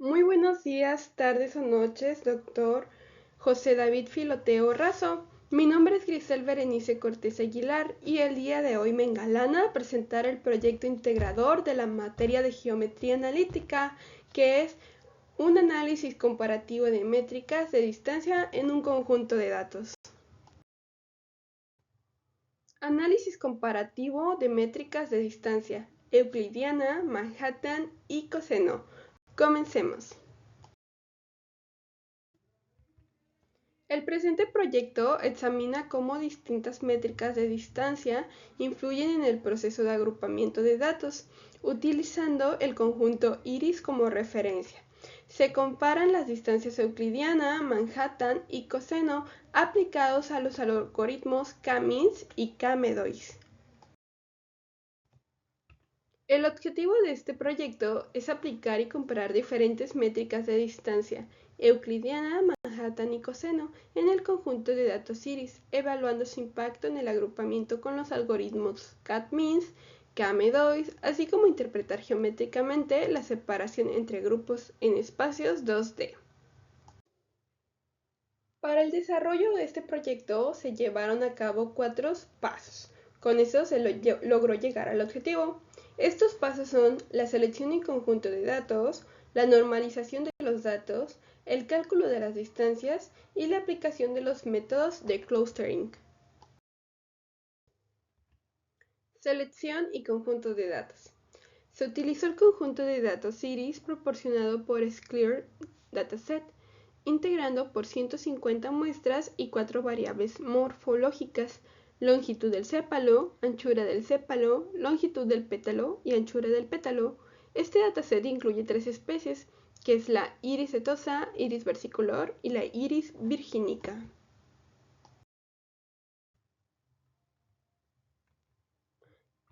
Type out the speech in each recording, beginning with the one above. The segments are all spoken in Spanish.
Muy buenos días, tardes o noches, doctor José David Filoteo Razo. Mi nombre es Grisel Berenice Cortés Aguilar y el día de hoy me engalana presentar el proyecto integrador de la materia de geometría analítica, que es un análisis comparativo de métricas de distancia en un conjunto de datos. Análisis comparativo de métricas de distancia, euclidiana, Manhattan y coseno. Comencemos. El presente proyecto examina cómo distintas métricas de distancia influyen en el proceso de agrupamiento de datos, utilizando el conjunto iris como referencia. Se comparan las distancias euclidiana, Manhattan y coseno aplicados a los algoritmos K-means y K-medois. El objetivo de este proyecto es aplicar y comparar diferentes métricas de distancia euclidiana, Manhattan y coseno en el conjunto de datos iris, evaluando su impacto en el agrupamiento con los algoritmos K-means, K-medois, así como interpretar geométricamente la separación entre grupos en espacios 2D. Para el desarrollo de este proyecto se llevaron a cabo 4 pasos. Con eso se logró llegar al objetivo. Estos pasos son la selección y conjunto de datos, la normalización de los datos, el cálculo de las distancias y la aplicación de los métodos de clustering. Selección y conjunto de datos. Se utilizó el conjunto de datos iris proporcionado por Sclear Dataset, integrando por 150 muestras y 4 variables morfológicas: longitud del sépalo, anchura del sépalo, longitud del pétalo y anchura del pétalo. Este dataset incluye 3 especies, que es la iris setosa, iris versicolor y la iris virgínica.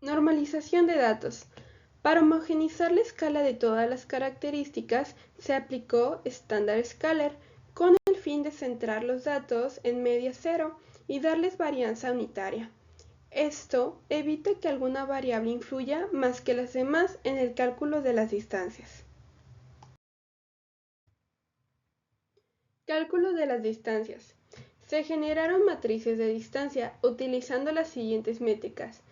Normalización de datos. Para homogeneizar la escala de todas las características, se aplicó Standard Scalar con el fin de centrar los datos en media cero y darles varianza unitaria. Esto evita que alguna variable influya más que las demás en el cálculo de las distancias. Cálculo de las distancias. Se generaron matrices de distancia utilizando las siguientes métricas: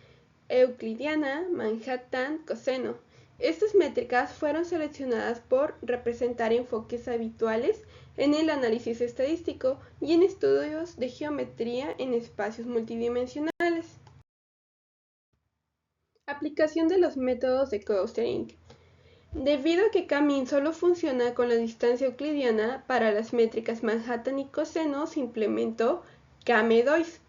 euclidiana, Manhattan, coseno. Estas métricas fueron seleccionadas por representar enfoques habituales en el análisis estadístico y en estudios de geometría en espacios multidimensionales. Aplicación de los métodos de clustering. Debido a que K-means solo funciona con la distancia euclidiana, para las métricas Manhattan y coseno se implementó K-medois,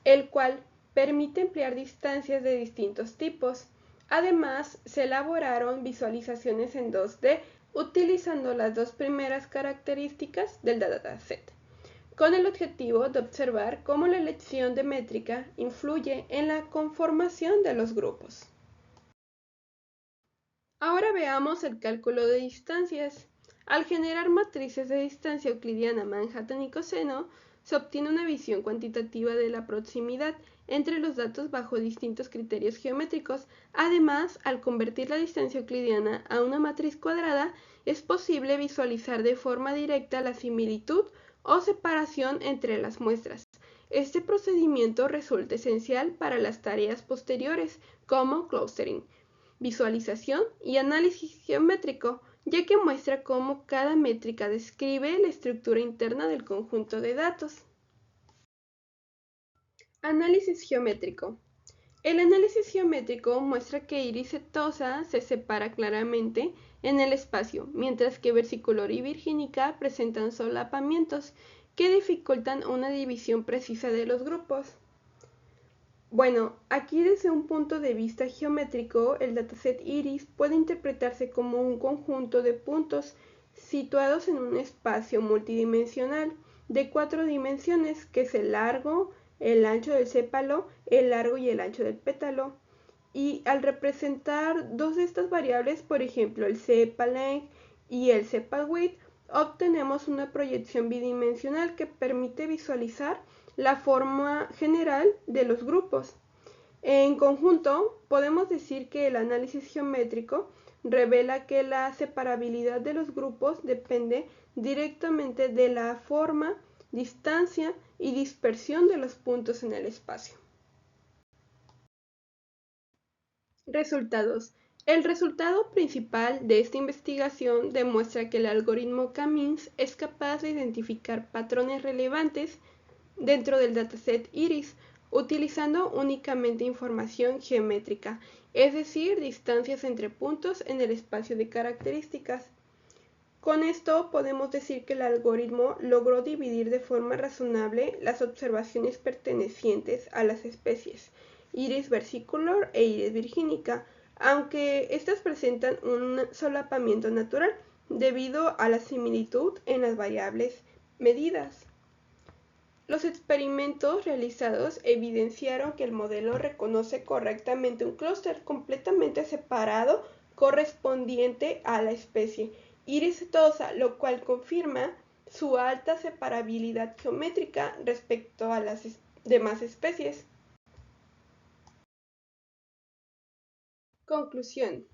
el cual permite emplear distancias de distintos tipos. Además, se elaboraron visualizaciones en 2D utilizando las dos primeras características del dataset, con el objetivo de observar cómo la elección de métrica influye en la conformación de los grupos. Ahora veamos el cálculo de distancias. Al generar matrices de distancia euclidiana, Manhattan y coseno, se obtiene una visión cuantitativa de la proximidad entre los datos bajo distintos criterios geométricos. Además, al convertir la distancia euclidiana a una matriz cuadrada, es posible visualizar de forma directa la similitud o separación entre las muestras. Este procedimiento resulta esencial para las tareas posteriores, como clustering, visualización y análisis geométrico, ya que muestra cómo cada métrica describe la estructura interna del conjunto de datos. Análisis geométrico. El análisis geométrico muestra que iris setosa se separa claramente en el espacio, mientras que versicolor y virgínica presentan solapamientos que dificultan una división precisa de los grupos. Bueno, aquí desde un punto de vista geométrico, el dataset iris puede interpretarse como un conjunto de puntos situados en un espacio multidimensional de 4 dimensiones, que es el largo, el ancho del sépalo, el largo y el ancho del pétalo. Y al representar dos de estas variables, por ejemplo el sepal length y el sepal width, obtenemos una proyección bidimensional que permite visualizar la forma general de los grupos. En conjunto, podemos decir que el análisis geométrico revela que la separabilidad de los grupos depende directamente de la forma, distancia y dispersión de los puntos en el espacio. Resultados. El resultado principal de esta investigación demuestra que el algoritmo K-means es capaz de identificar patrones relevantes dentro del dataset IRIS, utilizando únicamente información geométrica, es decir, distancias entre puntos en el espacio de características. Con esto podemos decir que el algoritmo logró dividir de forma razonable las observaciones pertenecientes a las especies Iris versicolor e Iris virginica, aunque estas presentan un solapamiento natural debido a la similitud en las variables medidas. Los experimentos realizados evidenciaron que el modelo reconoce correctamente un clúster completamente separado correspondiente a la especie Iris setosa, lo cual confirma su alta separabilidad geométrica respecto a las demás especies. Conclusión.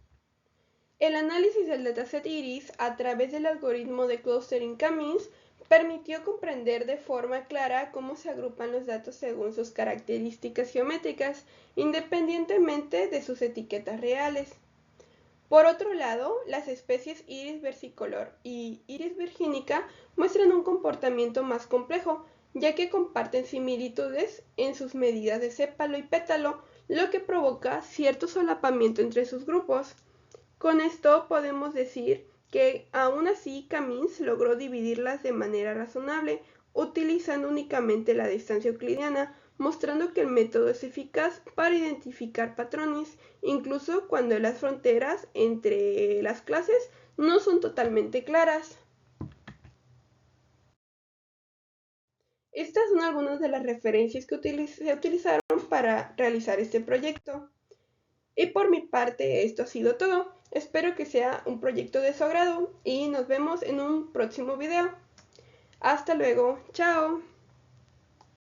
El análisis del dataset IRIS a través del algoritmo de clustering K-means permitió comprender de forma clara cómo se agrupan los datos según sus características geométricas, independientemente de sus etiquetas reales. Por otro lado, las especies Iris versicolor y Iris virginica muestran un comportamiento más complejo, ya que comparten similitudes en sus medidas de sépalo y pétalo, lo que provoca cierto solapamiento entre sus grupos. Con esto podemos decir que aún así K-means logró dividirlas de manera razonable, utilizando únicamente la distancia euclidiana, mostrando que el método es eficaz para identificar patrones, incluso cuando las fronteras entre las clases no son totalmente claras. Estas son algunas de las referencias que se utilizaron para realizar este proyecto. Y por mi parte esto ha sido todo. Espero que sea un proyecto de su agrado y nos vemos en un próximo video. Hasta luego. Chao.